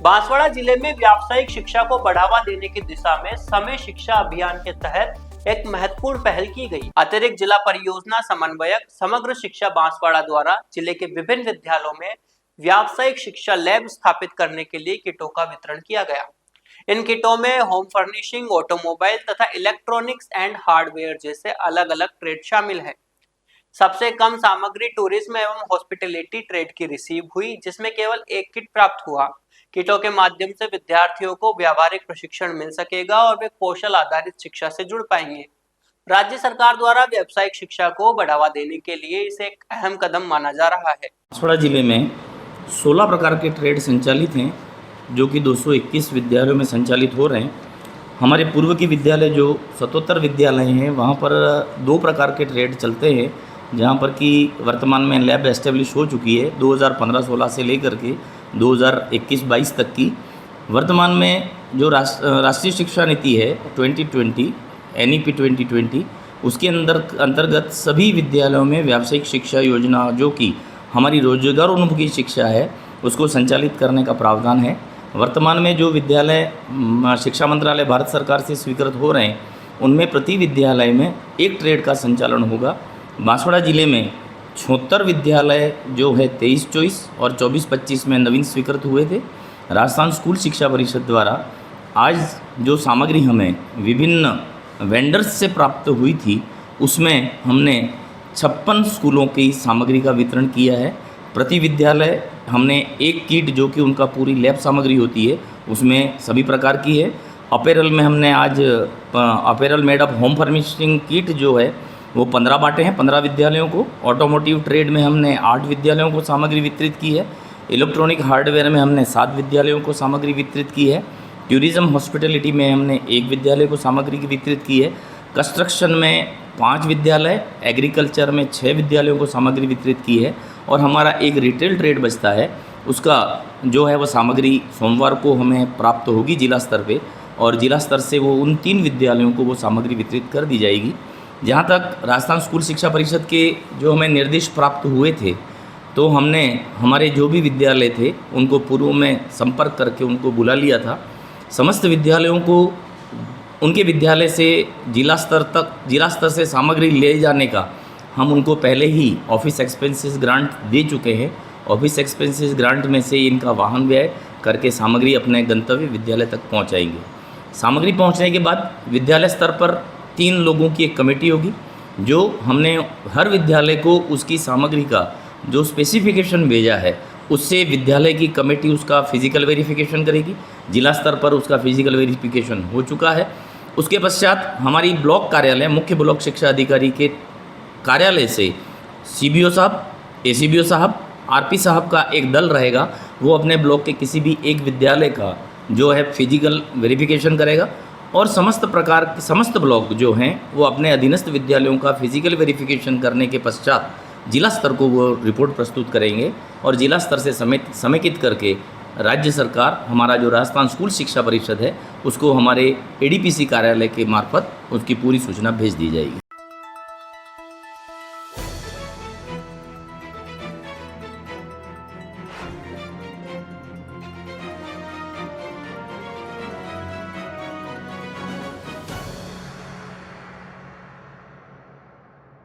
बांसवाड़ा जिले में व्यावसायिक शिक्षा को बढ़ावा देने की दिशा में समय शिक्षा अभियान के तहत एक महत्वपूर्ण पहल की गई। अतिरिक्त जिला परियोजना समन्वयक समग्र शिक्षा बांसवाड़ा द्वारा जिले के विभिन्न विद्यालयों में व्यावसायिक शिक्षा लैब स्थापित करने के लिए किटों का वितरण किया गया। इन किटों में होम फर्निशिंग, ऑटोमोबाइल तथा इलेक्ट्रॉनिक्स एंड हार्डवेयर जैसे अलग अलग ट्रेड शामिल है। सबसे कम सामग्री टूरिज्म एवं हॉस्पिटैलिटी ट्रेड की रिसीव हुई, जिसमें केवल एक किट प्राप्त हुआ। किटों के माध्यम से विद्यार्थियों को व्यावहारिक प्रशिक्षण मिल सकेगा और वे कौशल आधारित शिक्षा से जुड़ पाएंगे। राज्य सरकार द्वारा व्यावसायिक शिक्षा को बढ़ावा देने के लिए इसे एक अहम कदम माना जा रहा है। बांसवाड़ा जिले में 16 प्रकार के ट्रेड संचालित हैं, जो कि 221 विद्यालयों में संचालित हो रहे हैं। हमारे पूर्व के विद्यालय जो सतोत्तर विद्यालय हैं, वहाँ पर 2 प्रकार के ट्रेड चलते हैं, जहाँ पर कि वर्तमान में लैब एस्टेब्लिश हो चुकी है 2015-16 से लेकर के 2021-22 तक की। वर्तमान में जो राष्ट्रीय शिक्षा नीति है 2020 NEP 2020, उसके अंतर्गत सभी विद्यालयों में व्यावसायिक शिक्षा योजना, जो कि हमारी रोजगारोन्मुखी शिक्षा है, उसको संचालित करने का प्रावधान है। वर्तमान में जो विद्यालय शिक्षा मंत्रालय भारत सरकार से स्वीकृत हो रहे हैं, उनमें प्रति विद्यालय में एक ट्रेड का संचालन होगा। बांसवाड़ा जिले में 76 विद्यालय जो है 23-24 और 24-25 में नवीन स्वीकृत हुए थे। राजस्थान स्कूल शिक्षा परिषद द्वारा आज जो सामग्री हमें विभिन्न वेंडर्स से प्राप्त हुई थी, उसमें हमने 56 स्कूलों की सामग्री का वितरण किया है। प्रति विद्यालय हमने एक किट, जो कि उनका पूरी लैब सामग्री होती है, उसमें सभी प्रकार की है। अपैरल में हमने आज apparel made of home furnishing kit जो है वो 15 बांटे हैं 15 विद्यालयों को। ऑटोमोटिव ट्रेड में हमने 8 विद्यालयों को सामग्री वितरित की है। इलेक्ट्रॉनिक हार्डवेयर में हमने 7 विद्यालयों को सामग्री वितरित की है। टूरिज्म हॉस्पिटैलिटी में हमने 1 विद्यालय को सामग्री वितरित की है। कंस्ट्रक्शन में 5 विद्यालय, एग्रीकल्चर में 6 विद्यालयों को सामग्री वितरित की है। और हमारा एक रिटेल ट्रेड बचता है, उसका जो है वो सामग्री सोमवार को हमें प्राप्त होगी जिला स्तर पे, और जिला स्तर से वो उन 3 विद्यालयों को वो सामग्री वितरित कर दी जाएगी। जहाँ तक राजस्थान स्कूल शिक्षा परिषद के जो हमें निर्देश प्राप्त हुए थे, तो हमने हमारे जो भी विद्यालय थे उनको पूर्व में संपर्क करके उनको बुला लिया था। समस्त विद्यालयों को उनके विद्यालय से जिला स्तर से सामग्री ले जाने का हम उनको पहले ही ऑफिस एक्सपेंसेस ग्रांट दे चुके हैं। ऑफिस एक्सपेंसेस ग्रांट में से इनका वाहन व्यय करके सामग्री अपने गंतव्य विद्यालय तक पहुंचाएंगे। सामग्री पहुंचने के बाद विद्यालय स्तर पर 3 लोगों की एक कमेटी होगी, जो हमने हर विद्यालय को उसकी सामग्री का जो स्पेसिफिकेशन भेजा है, उससे विद्यालय की कमेटी उसका फिजिकल वेरिफिकेशन करेगी। जिला स्तर पर उसका फिजिकल वेरिफिकेशन हो चुका है। उसके पश्चात हमारी ब्लॉक कार्यालय, मुख्य ब्लॉक शिक्षा अधिकारी के कार्यालय से CBO साहब, ACBO साहब, RP साहब का एक दल रहेगा। वो अपने ब्लॉक के किसी भी एक विद्यालय का जो है फिजिकल वेरिफिकेशन करेगा, और समस्त ब्लॉक जो हैं वो अपने अधीनस्थ विद्यालयों का फिजिकल वेरिफिकेशन करने के पश्चात जिला स्तर को वो रिपोर्ट प्रस्तुत करेंगे, और जिला स्तर से समेकित करके राज्य सरकार, हमारा जो राजस्थान स्कूल शिक्षा परिषद है, उसको हमारे ADPC कार्यालय के मार्फत उसकी पूरी सूचना भेज दी जाएगी।